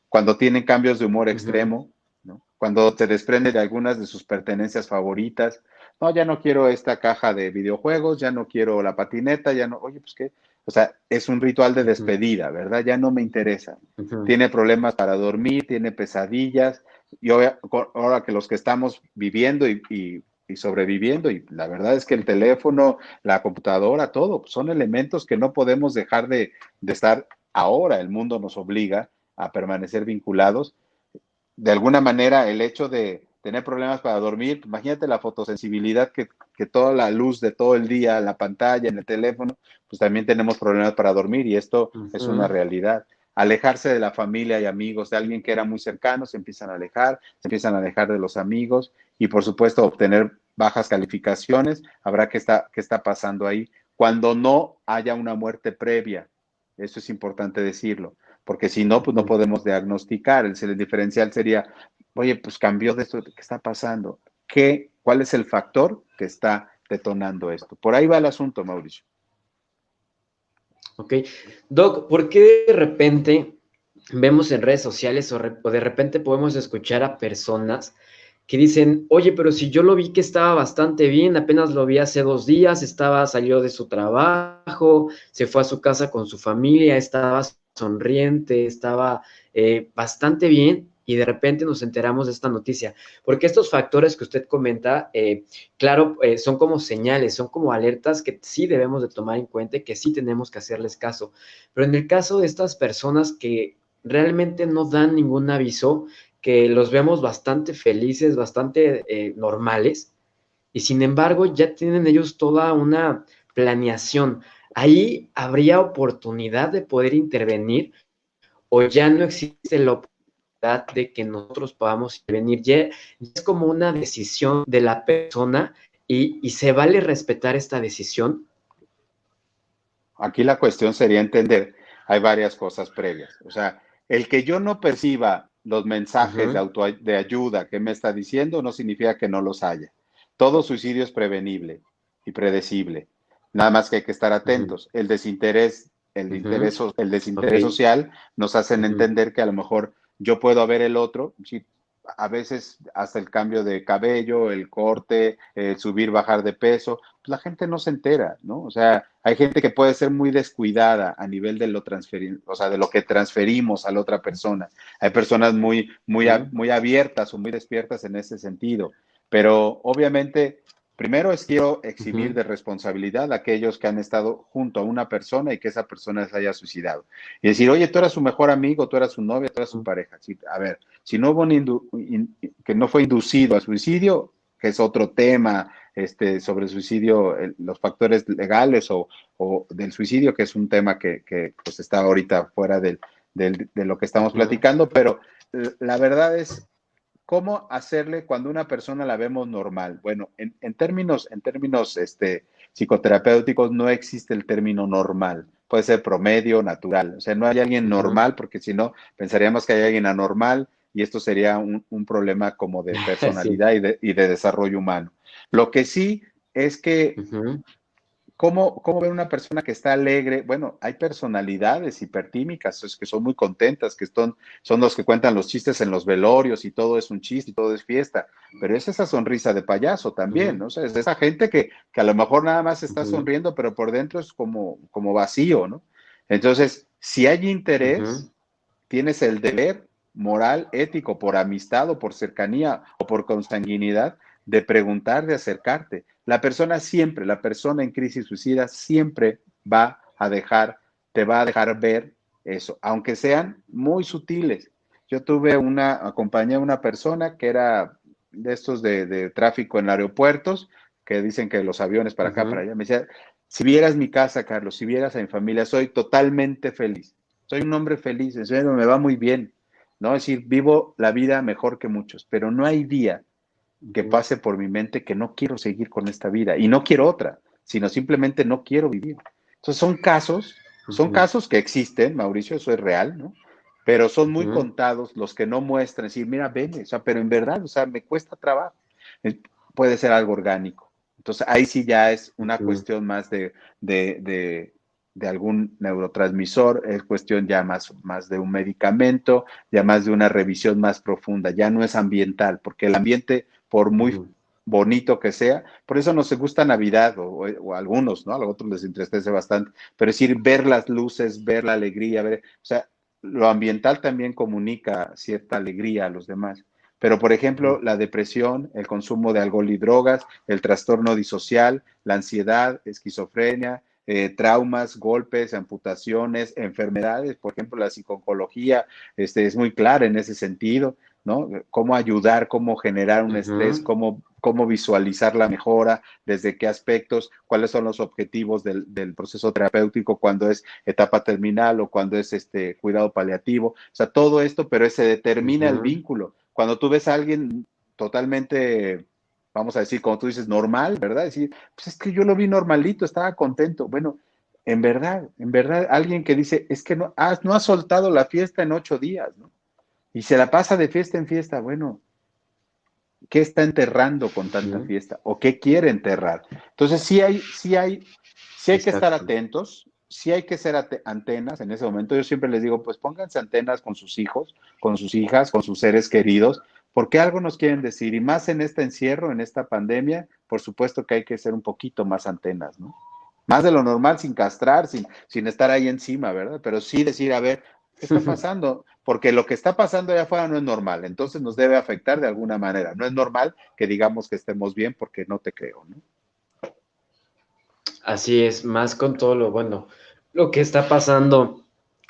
Cuando tienen cambios de humor ujú, extremo, ¿no? Cuando se desprende de algunas de sus pertenencias favoritas, no, ya no quiero esta caja de videojuegos, ya no quiero la patineta, ya no, oye, pues qué, o sea, es un ritual de ujú, despedida, ¿verdad? Ya no me interesa. ujú, Tiene problemas para dormir, tiene pesadillas, y ahora que los que estamos viviendo y sobreviviendo, y la verdad es que el teléfono, la computadora, todo, son elementos que no podemos dejar de estar ahora, el mundo nos obliga a permanecer vinculados. De alguna manera, el hecho de tener problemas para dormir, imagínate la fotosensibilidad que toda la luz de todo el día, la pantalla, en el teléfono, pues también tenemos problemas para dormir y esto es una ujú, realidad. Alejarse de la familia y amigos de alguien que era muy cercano, se empiezan a alejar, se empiezan a alejar de los amigos y por supuesto obtener bajas calificaciones. Habrá qué está pasando ahí cuando no haya una muerte previa. Eso es importante decirlo porque si no, pues no ujú. podemos diagnosticar. El diferencial sería, oye, pues cambió de esto, ¿qué está pasando? ¿Qué, cuál es el factor que está detonando esto? Por ahí va el asunto, Mauricio. Ok. Doc, ¿por qué de repente vemos en redes sociales o de repente podemos escuchar a personas que dicen, oye, pero si yo lo vi que estaba bastante bien, apenas lo vi hace 2 días, salió de su trabajo, se fue a su casa con su familia, estaba sonriente, estaba bastante bien y de repente nos enteramos de esta noticia? Porque estos factores que usted comenta, claro, son como señales, son como alertas que sí debemos de tomar en cuenta y que sí tenemos que hacerles caso. Pero en el caso de estas personas que realmente no dan ningún aviso, que los vemos bastante felices, bastante normales, y sin embargo ya tienen ellos toda una planeación. Ahí habría oportunidad de poder intervenir o ya no existe la oportunidad de que nosotros podamos intervenir. Ya es como una decisión de la persona y se vale respetar esta decisión. Aquí la cuestión sería entender, hay varias cosas previas. O sea, el que yo no perciba los mensajes Ujú, de ayuda que me está diciendo no significa que no los haya. Todo suicidio es prevenible y predecible. Nada más que hay que estar ujú, atentos. ujú, El ok. desinterés social nos hacen Ujú, entender que a lo mejor yo puedo ver el otro, sí, a veces hasta el cambio de cabello, el corte, el subir, bajar de peso, pues la gente no se entera, ¿no? O sea, hay gente que puede ser muy descuidada a nivel de lo transferir, o sea, de lo que transferimos a la otra persona. Hay personas ujú, muy abiertas o muy despiertas en ese sentido, pero obviamente primero es quiero eximir ujú, de responsabilidad a aquellos que han estado junto a una persona y que esa persona se haya suicidado. Y decir, oye, tú eras su mejor amigo, tú eras su novia, tú eras su ujú, pareja. Sí, a ver, si no hubo que no fue inducido a suicidio, que es otro tema, sobre el suicidio, los factores legales o, del suicidio, que es un tema que pues está ahorita fuera de lo que estamos ujú, platicando, pero la verdad es ¿cómo hacerle cuando una persona la vemos normal? Bueno, en términos psicoterapéuticos no existe el término normal. Puede ser promedio, natural. O sea, no hay alguien ujú. normal, porque si no, pensaríamos que hay alguien anormal y esto sería un problema como de Sí. personalidad y de desarrollo humano. Lo que sí es que Ujú, ¿cómo ver una persona que está alegre? Bueno, hay personalidades hipertímicas es que son muy contentas, son los que cuentan los chistes en los velorios y todo es un chiste y todo es fiesta, pero es esa sonrisa de payaso también, ujú, ¿no? O sea, es esa gente que a lo mejor nada más está ujú, sonriendo, pero por dentro es como vacío, ¿no? Entonces, si hay ujú, interés, tienes el deber moral, ético, por amistad o por cercanía o por consanguinidad, de preguntar, de acercarte. La persona en crisis suicida siempre va a dejar, te va a dejar ver eso, aunque sean muy sutiles. Yo acompañé a una persona que era de estos de tráfico en aeropuertos, que dicen que los aviones para acá, para ujú, allá. Me decía, Si vieras mi casa, Carlos, si vieras a mi familia, soy totalmente feliz. Soy un hombre feliz, en serio, me va muy bien, ¿no? Es decir, vivo la vida mejor que muchos, pero no hay día que Ujú, pase por mi mente que no quiero seguir con esta vida y no quiero otra, sino simplemente no quiero vivir. Entonces son ujú, casos que existen, Mauricio, eso es real, ¿no? Pero son muy ujú, contados los que no muestran, decir, mira, ven, o sea, pero en verdad, o sea, me cuesta trabajo. Es- Puede ser algo orgánico. Entonces ahí sí ya es una ujú, cuestión más de, de, de algún neurotransmisor, es cuestión ya más de un medicamento, ya más de una revisión más profunda, ya no es ambiental, porque el ambiente, por muy ujú. bonito que sea, por eso nos gusta Navidad o a algunos, ¿no? A los otros les entristece bastante, pero es decir, ver las luces, ver la alegría, ver, o sea, lo ambiental también comunica cierta alegría a los demás. Pero, por ejemplo, Ujú, la depresión, el consumo de alcohol y drogas, el trastorno disocial, la ansiedad, esquizofrenia, traumas, golpes, amputaciones, enfermedades, por ejemplo, la psicología es muy clara en ese sentido, ¿no? Cómo ayudar, cómo generar un estrés, ujú, cómo visualizar la mejora, desde qué aspectos, cuáles son los objetivos del proceso terapéutico cuando es etapa terminal o cuando es cuidado paliativo. O sea, todo esto, pero se determina el ujú. vínculo. Cuando tú ves a alguien totalmente, vamos a decir, como tú dices, normal, ¿verdad? Decir, pues es que yo lo vi normalito, estaba contento. Bueno, en verdad, alguien que dice, es que no ha soltado la fiesta en 8 días, ¿no? Y se la pasa de fiesta en fiesta. Bueno, ¿qué está enterrando con tanta Ujú, fiesta? ¿O qué quiere enterrar? Entonces, sí hay que estar exacto. atentos, sí hay que ser antenas en ese momento. Yo siempre les digo, pues pónganse antenas con sus hijos, con sus hijas, con sus seres queridos, porque algo nos quieren decir. Y más en este encierro, en esta pandemia, por supuesto que hay que ser un poquito más antenas, ¿no? Más de lo normal, sin castrar, sin estar ahí encima, ¿verdad? Pero sí decir, a ver, ¿qué está pasando? Porque lo que está pasando allá afuera no es normal, entonces nos debe afectar de alguna manera. No es normal que digamos que estemos bien porque no te creo, ¿no? Así es, más con todo lo bueno, lo que está pasando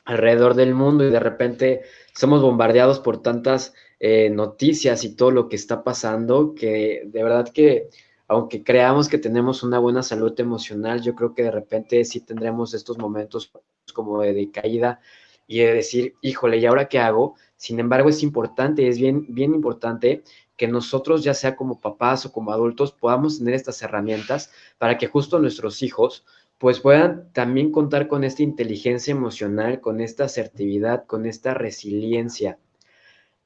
alrededor del mundo y de repente somos bombardeados por tantas noticias y todo lo que está pasando que de verdad que aunque creamos que tenemos una buena salud emocional, yo creo que de repente sí tendremos estos momentos como de decaída y de decir, híjole, ¿y ahora qué hago? Sin embargo, es importante, es bien, bien importante que nosotros, ya sea como papás o como adultos, podamos tener estas herramientas para que justo nuestros hijos pues puedan también contar con esta inteligencia emocional, con esta asertividad, con esta resiliencia.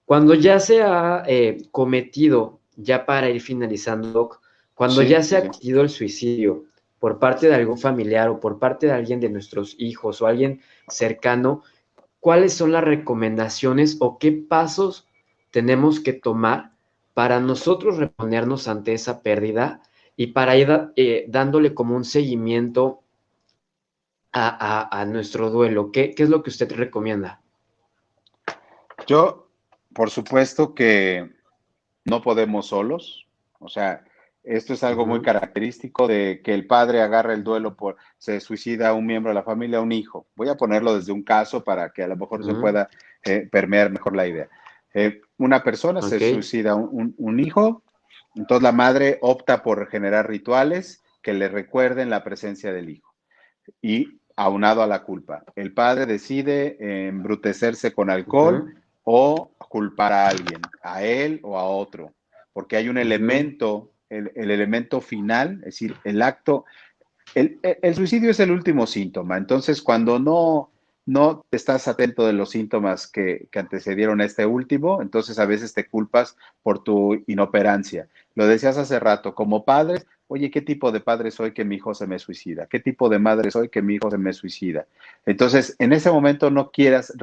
Cuando ya se ha cometido, ya para ir finalizando, Doc, cuando Sí, ya se sí, ha sí. cometido el suicidio por parte de algún familiar o por parte de alguien de nuestros hijos o alguien cercano, ¿cuáles son las recomendaciones o qué pasos tenemos que tomar para nosotros reponernos ante esa pérdida y para ir dándole como un seguimiento a nuestro duelo? ¿Qué es lo que usted recomienda? Yo, por supuesto que no podemos solos, o sea, esto es algo muy Ujú, característico de que el padre agarra el duelo por, se suicida a un miembro de la familia, un hijo. Voy a ponerlo desde un caso para que a lo mejor se ujú, pueda permear mejor la idea. Una persona se ok, suicida un hijo, entonces la madre opta por generar rituales que le recuerden la presencia del hijo y aunado a la culpa. El padre decide embrutecerse con alcohol ujú, o culpar a alguien, a él o a otro, porque hay un ujú, elemento, el elemento final, es decir, el acto, el suicidio es el último síntoma, entonces cuando no estás atento de los síntomas que antecedieron a este último, entonces a veces te culpas por tu inoperancia. Lo decías hace rato, como padres, oye, ¿qué tipo de padre soy que mi hijo se me suicida? ¿Qué tipo de madre soy que mi hijo se me suicida? Entonces, en ese momento no quieras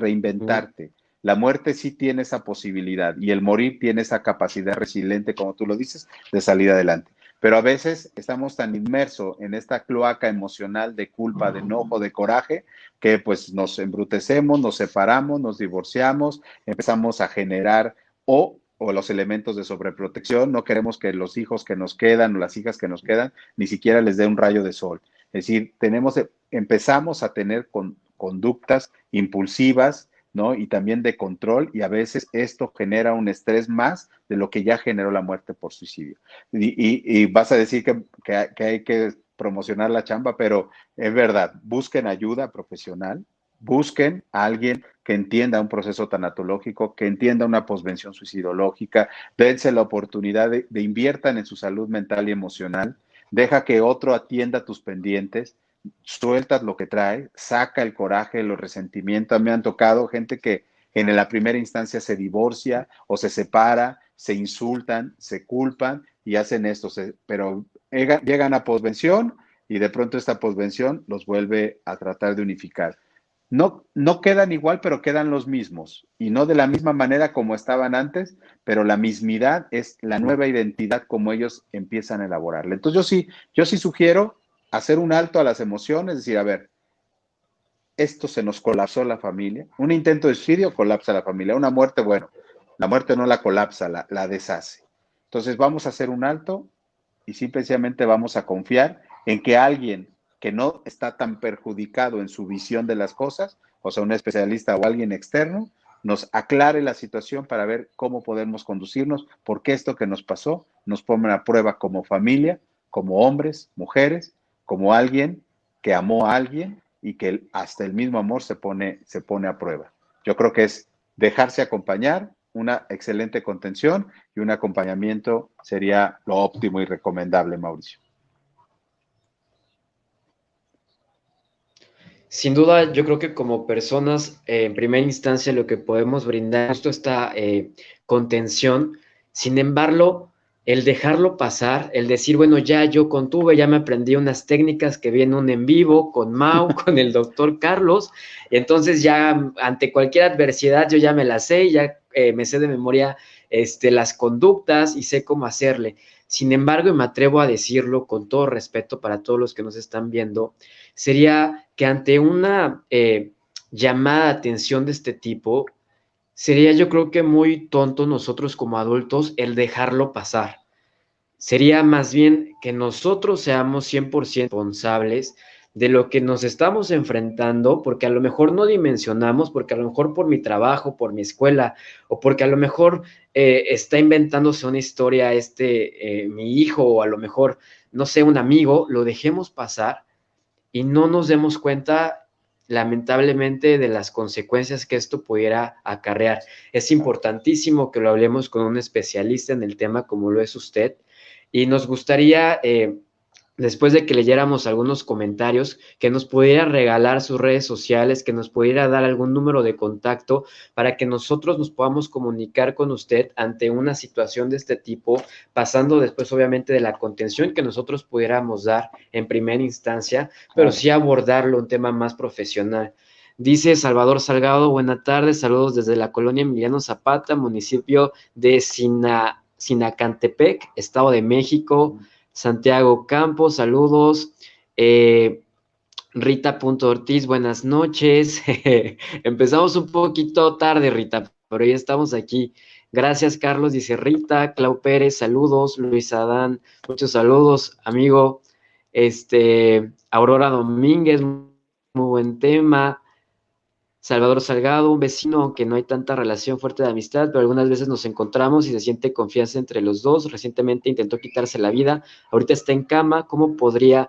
ujú, reinventarte. La muerte sí tiene esa posibilidad y el morir tiene esa capacidad resiliente, como tú lo dices, de salir adelante. Pero a veces estamos tan inmersos en esta cloaca emocional de culpa, de enojo, de coraje, que pues nos embrutecemos, nos separamos, nos divorciamos, empezamos a generar o los elementos de sobreprotección. No queremos que los hijos que nos quedan o las hijas que nos quedan ni siquiera les dé un rayo de sol. Es decir, empezamos a tener conductas impulsivas, ¿no? Y también de control, y a veces esto genera un estrés más de lo que ya generó la muerte por suicidio. Y vas a decir que hay que promocionar la chamba, pero es verdad, busquen ayuda profesional, busquen a alguien que entienda un proceso tanatológico, que entienda una posvención suicidológica, dense la oportunidad de inviertan en su salud mental y emocional, deja que otro atienda tus pendientes, sueltas lo que trae, saca el coraje, los resentimientos. Me han tocado gente que en la primera instancia se divorcia o se separa, se insultan, se culpan y hacen esto, pero llegan a posvención y de pronto esta posvención los vuelve a tratar de unificar. No, no quedan igual, pero quedan los mismos. Y no de la misma manera como estaban antes, pero la mismidad es la nueva identidad como ellos empiezan a elaborarla. Entonces yo sí sugiero hacer un alto a las emociones, decir, a ver, esto se nos colapsó la familia. Un intento de suicidio colapsa la familia. Una muerte, bueno, la muerte no la colapsa, la deshace. Entonces vamos a hacer un alto y simplemente vamos a confiar en que alguien que no está tan perjudicado en su visión de las cosas, o sea, un especialista o alguien externo, nos aclare la situación para ver cómo podemos conducirnos, porque esto que nos pasó nos pone a prueba como familia, como hombres, mujeres, como alguien que amó a alguien y que hasta el mismo amor se pone a prueba. Yo creo que es dejarse acompañar, una excelente contención y un acompañamiento sería lo óptimo y recomendable, Mauricio. Sin duda, yo creo que como personas, en primera instancia, lo que podemos brindar es esta contención. Sin embargo, el dejarlo pasar, el decir, bueno, ya yo contuve, ya me aprendí unas técnicas que viene un en vivo con Mau, con el doctor Carlos, y entonces ya ante cualquier adversidad yo ya me la sé, ya me sé de memoria las conductas y sé cómo hacerle. Sin embargo, y me atrevo a decirlo con todo respeto para todos los que nos están viendo, sería que ante una llamada de atención de este tipo, sería yo creo que muy tonto nosotros como adultos el dejarlo pasar. Sería más bien que nosotros seamos 100% responsables de lo que nos estamos enfrentando, porque a lo mejor no dimensionamos, porque a lo mejor por mi trabajo, por mi escuela, o porque a lo mejor está inventándose una historia mi hijo, o a lo mejor, no sé, un amigo, lo dejemos pasar y no nos demos cuenta, lamentablemente, de las consecuencias que esto pudiera acarrear. Es importantísimo que lo hablemos con un especialista en el tema como lo es usted y nos gustaría, después de que leyéramos algunos comentarios, que nos pudiera regalar sus redes sociales, que nos pudiera dar algún número de contacto para que nosotros nos podamos comunicar con usted ante una situación de este tipo, pasando después obviamente de la contención que nosotros pudiéramos dar en primera instancia, pero sí abordarlo un tema más profesional. Dice Salvador Salgado, buenas tardes, saludos desde la colonia Emiliano Zapata, municipio de Sinacantepec, Estado de México. Santiago Campos, saludos. Rita.Ortiz, buenas noches. Empezamos un poquito tarde, Rita, pero ya estamos aquí. Gracias, Carlos, dice Rita. Clau Pérez, saludos. Luis Adán, muchos saludos, amigo. Aurora Domínguez, muy buen tema. Salvador Salgado, un vecino, aunque no hay tanta relación fuerte de amistad, pero algunas veces nos encontramos y se siente confianza entre los dos. Recientemente intentó quitarse la vida, ahorita está en cama. ¿Cómo podría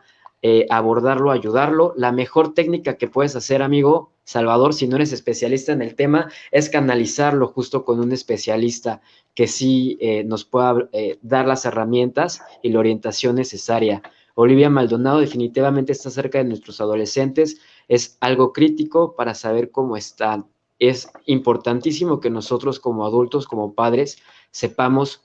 abordarlo, ayudarlo? La mejor técnica que puedes hacer, amigo Salvador, si no eres especialista en el tema, es canalizarlo justo con un especialista que sí nos pueda dar las herramientas y la orientación necesaria. Olivia Maldonado definitivamente está cerca de nuestros adolescentes, es algo crítico para saber cómo están. Es importantísimo que nosotros como adultos, como padres, sepamos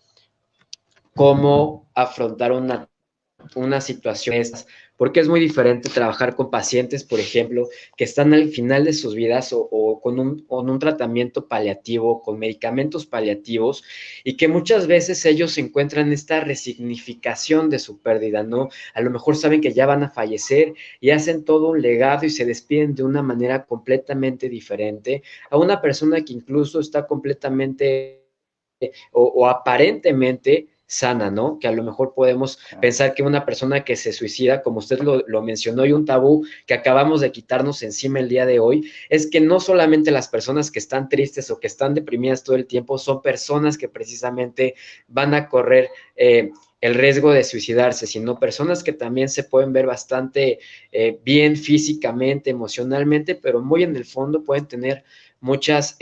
cómo afrontar una situación estas, porque es muy diferente trabajar con pacientes, por ejemplo, que están al final de sus vidas o con un tratamiento paliativo, con medicamentos paliativos, y que muchas veces ellos encuentran esta resignificación de su pérdida, ¿no? A lo mejor saben que ya van a fallecer y hacen todo un legado y se despiden de una manera completamente diferente a una persona que incluso está completamente o aparentemente sana, ¿no? Que a lo mejor podemos pensar que una persona que se suicida, como usted lo mencionó, y un tabú que acabamos de quitarnos encima el día de hoy, es que no solamente las personas que están tristes o que están deprimidas todo el tiempo son personas que precisamente van a correr el riesgo de suicidarse, sino personas que también se pueden ver bastante bien físicamente, emocionalmente, pero muy en el fondo pueden tener muchas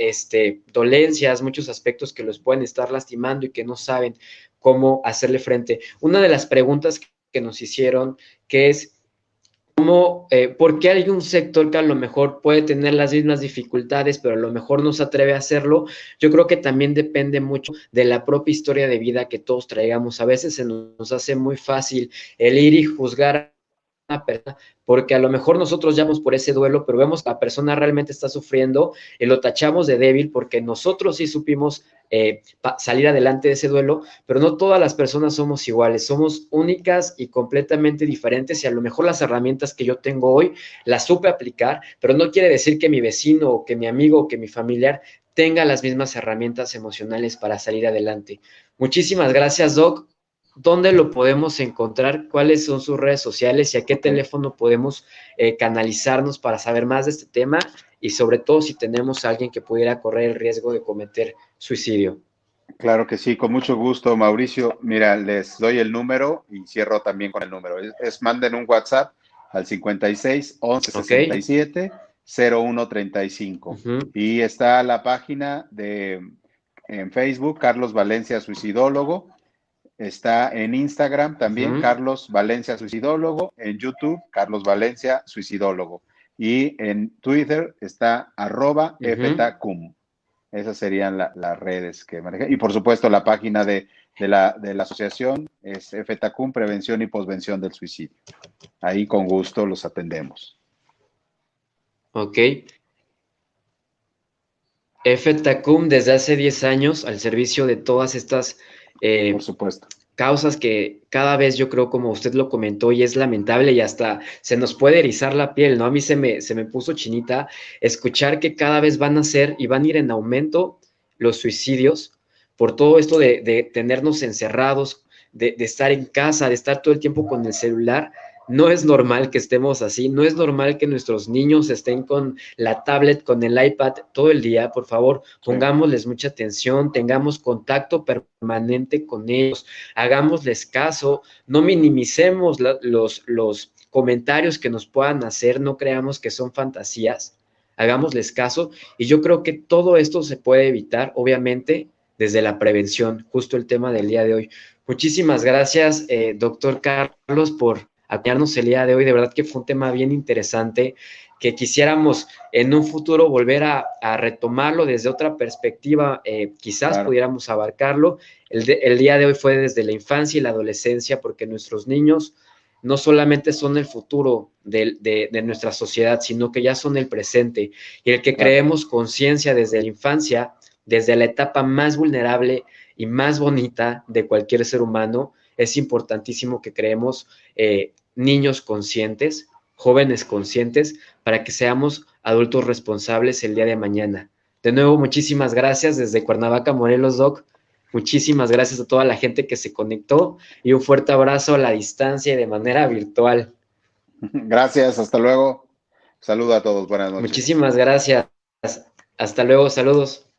dolencias, muchos aspectos que los pueden estar lastimando y que no saben cómo hacerle frente. Una de las preguntas que nos hicieron, que es, ¿por qué hay un sector que a lo mejor puede tener las mismas dificultades, pero a lo mejor no se atreve a hacerlo? Yo creo que también depende mucho de la propia historia de vida que todos traigamos. A veces se nos hace muy fácil el ir y juzgar a una persona, porque a lo mejor nosotros ya vamos por ese duelo, pero vemos que la persona realmente está sufriendo y lo tachamos de débil porque nosotros sí supimos salir adelante de ese duelo, pero no todas las personas somos iguales, somos únicas y completamente diferentes y a lo mejor las herramientas que yo tengo hoy las supe aplicar, pero no quiere decir que mi vecino o que mi amigo o que mi familiar tenga las mismas herramientas emocionales para salir adelante. Muchísimas gracias, Doc. ¿Dónde lo podemos encontrar? ¿Cuáles son sus redes sociales y a qué teléfono podemos canalizarnos para saber más de este tema? Y sobre todo si tenemos a alguien que pudiera correr el riesgo de cometer suicidio. Claro que sí, con mucho gusto, Mauricio. Mira, les doy el número y cierro también con el número. Manden un WhatsApp al 56 11 ¿Ok? 67 01 35. Y está la página en Facebook, Carlos Valencia Suicidólogo. Está en Instagram también, Carlos Valencia Suicidólogo. En YouTube, Carlos Valencia Suicidólogo. Y en Twitter está @FTACUM. Esas serían las redes que manejan. Y por supuesto, la página de la asociación es FTACUM, Prevención y Posvención del Suicidio. Ahí con gusto los atendemos. Ok. FTACUM desde hace 10 años al servicio de todas estas por supuesto. Causas que cada vez yo creo, como usted lo comentó, y es lamentable y hasta se nos puede erizar la piel, ¿no? A mí se me puso chinita escuchar que cada vez van a ser y van a ir en aumento los suicidios por todo esto de tenernos encerrados, de estar en casa, de estar todo el tiempo con el celular. No es normal que estemos así, no es normal que nuestros niños estén con la tablet, con el iPad todo el día. Por favor, pongámosles mucha atención, tengamos contacto permanente con ellos, hagámosles caso, no minimicemos los comentarios que nos puedan hacer, no creamos que son fantasías, hagámosles caso. Y yo creo que todo esto se puede evitar, obviamente, desde la prevención, justo el tema del día de hoy. Muchísimas gracias, doctor Carlos, por acompañarnos el día de hoy. De verdad que fue un tema bien interesante, que quisiéramos en un futuro volver a retomarlo desde otra perspectiva, quizás pudiéramos abarcarlo. El día de hoy fue desde la infancia y la adolescencia, porque nuestros niños no solamente son el futuro de nuestra sociedad, sino que ya son el presente. Y el que creemos conciencia desde la infancia, desde la etapa más vulnerable y más bonita de cualquier ser humano, es importantísimo que creemos niños conscientes, jóvenes conscientes, para que seamos adultos responsables el día de mañana. De nuevo, muchísimas gracias desde Cuernavaca, Morelos, Doc. Muchísimas gracias a toda la gente que se conectó y un fuerte abrazo a la distancia y de manera virtual. Gracias, hasta luego. Saludo a todos, buenas noches. Muchísimas gracias. Hasta luego, saludos.